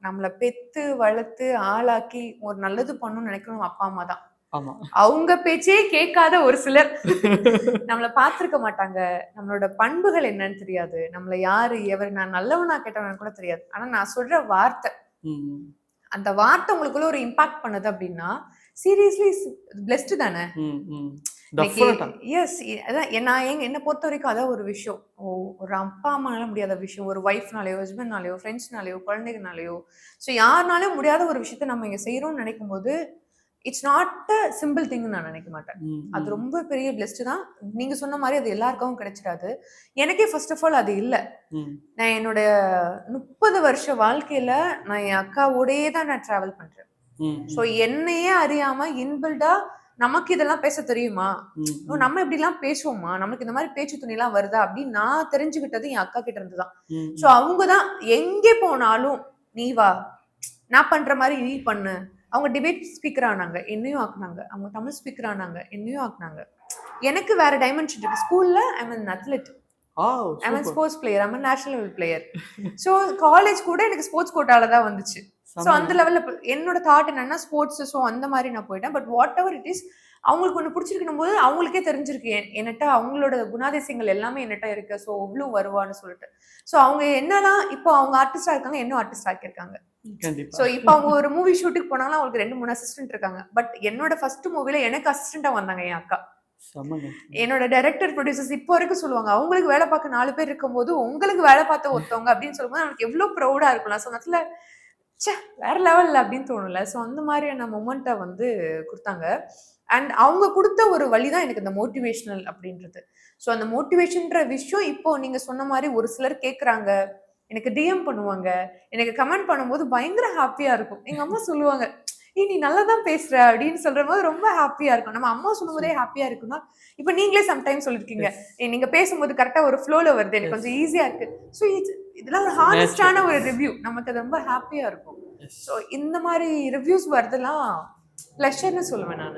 நம்மள பெத்து வளர்த்து ஆளாக்கி ஒரு நல்லது பண்ணணும்னு நினைக்கணும் அப்பா அம்மா தான். ஆமா. அவங்க பேச்சே கேட்காத ஒரு சிலர் நம்மள பார்த்திருக்க மாட்டாங்க. நம்மளோட பண்புகள் என்னன்னு தெரியாது. நம்மள யாரு எவர் நான் நல்லவனா கெட்டவனா கூட தெரியாது. ஆனா நான் சொல்ற வார்த்தை அந்த வார்த்தை உங்களுக்குள்ள ஒரு இம்பாக்ட் பண்ணுது அப்படின்னா சீரியஸ்லி பிளெஸ்ட் தானே. எஸ் அதான் நான் என்னை பொறுத்த வரைக்கும் அதான் ஒரு விஷயம். ஒரு அப்பா அம்மானால முடியாத விஷயம் ஒரு ஒய்ஃப்னாலேயோ ஹஸ்பண்ட்னாலேயோ ஃப்ரெண்ட்ஸ்னாலேயோ குழந்தைகள்னாலேயோ ஸோ யாருனாலும் முடியாத ஒரு விஷயத்த நம்ம இங்க செய்யறோம்னு நினைக்கும் போது இட்ஸ் நாட் அ சிம்பிள் திங்னு நான் நினைக்க மாட்டேன். அது ரொம்ப பெரிய பிளெஸ்ட் தான். நீங்க சொன்ன மாதிரி அது எல்லாருக்கும் கிடைச்சிடாது. எனக்கே ஃபர்ஸ்ட் ஆஃப் ஆல் அது இல்லை. நான் என்னோட 30 வருஷ வாழ்க்கையில நான் என் அக்காவோடயே தான் நான் டிராவல் பண்றேன். ஸோ என்னையே அறியாம இன்பில்டா நமக்கு இதெல்லாம் பேச தெரியுமா, நம்ம இப்படி எல்லாம் பேசுவோமா, நமக்கு இந்த மாதிரி பேச்சு துணி எல்லாம் வருதா அப்படின்னு நான் தெரிஞ்சுக்கிட்டது என் அக்கா கிட்ட இருந்துதான். ஸோ அவங்கதான் எங்கே போனாலும் நீ வா, நான் பண்ற மாதிரி நீ பண்ணு. அவங்க டிபேட் ஸ்பீக்கர் ஆனாங்க, என்னையும் ஆக்குனாங்க. அவங்க தமிழ் ஸ்பீக்கர் ஆனாங்க, என்னையும் ஆக்குனாங்க. எனக்கு வேற டைமென்ஷன் இருக்கு. ஸ்கூல்ல I'm an athlete, I'm an sports player, I'm an national level player. So college கூட எனக்கு ஸ்போர்ட்ஸ் கோட்டால தான் வந்துச்சு. ஸோ அந்த லெவல்ல என்னோட தாட் என்னன்னா ஸ்போர்ட்ஸ். ஸோ அந்த மாதிரி நான் போயிட்டேன். But what ever it is அவங்களுக்கு ஒன்று பிடிச்சிருக்கணும் போது அவங்களுக்கே தெரிஞ்சிருக்கு என்னட்ட அவங்களோட குணாதிசயங்கள் எல்லாமே என்னட்ட இருக்கு. ஸோ அவ்வளோ வருவான்னு சொல்லிட்டு. ஸோ அவங்க என்னதான் இப்போ அவங்க ஆர்டிஸ்டா இருக்காங்க, இன்னும் ஆர்டிஸ்ட் ஆக்கியிருக்காங்க. ஸோ இப்போ அவங்க ஒரு மூவி ஷூட்டுக்கு போனாலும் அவங்களுக்கு 2-3 அசிஸ்டன்ட் இருக்காங்க. பட் என்னோட ஃபர்ஸ்ட் மூவில எனக்கு அசிஸ்டண்டா வந்தாங்க என் அக்கா. என்னோட டைரக்டர் ப்ரொடியூசர்ஸ் இப்போ வரைக்கும் சொல்லுவாங்க அவங்களுக்கு வேலை பார்க்க 4 பேர் இருக்கும்போது உங்களுக்கு வேலை பார்த்த ஒருத்தவங்க அப்படின்னு சொல்லும்போது அவங்களுக்கு எவ்வளவு ப்ரௌடா இருக்கும்ல. ஸோ அதுல வேற லெவல்ல அப்படின்னு தோணும்ல. ஸோ அந்த மாதிரியான மொமெண்ட்டை வந்து கொடுத்தாங்க. அண்ட் அவங்க கொடுத்த ஒரு வழிதான் எனக்கு இந்த மோட்டிவேஷனல் அப்படின்றது. ஸோ அந்த மோட்டிவேஷன்ற விஷயம் இப்போ நீங்க சொன்ன மாதிரி ஒரு சிலர் கேட்குறாங்க, எனக்கு டிஎம் பண்ணுவாங்க, எனக்கு கமெண்ட் பண்ணும்போது பயங்கர ஹாப்பியா இருக்கும். எங்க அம்மா சொல்லுவாங்க நீ நல்லா தான் பேசுற அப்படின்னு சொல்ற போது ரொம்ப ஹாப்பியா இருக்கும். நம்ம அம்மா சொல்லும் போதே ஹாப்பியா இருக்குன்னா இப்ப நீங்களே சம்டைம்ஸ் சொல்லிருக்கீங்க நீங்க பேசும்போது கரெக்டா ஒரு ஃப்ளோல வருது, எனக்கு கொஞ்சம் ஈஸியா இருக்கு. ஸோ இதெல்லாம் ஒரு ஹானஸ்டான ஒரு ரிவ்யூ, நமக்கு அது ரொம்ப ஹாப்பியா இருக்கும். ஸோ இந்த மாதிரி ரிவ்யூஸ் வருதெல்லாம் பிளஷர்னு சொல்லுவேன் நான்.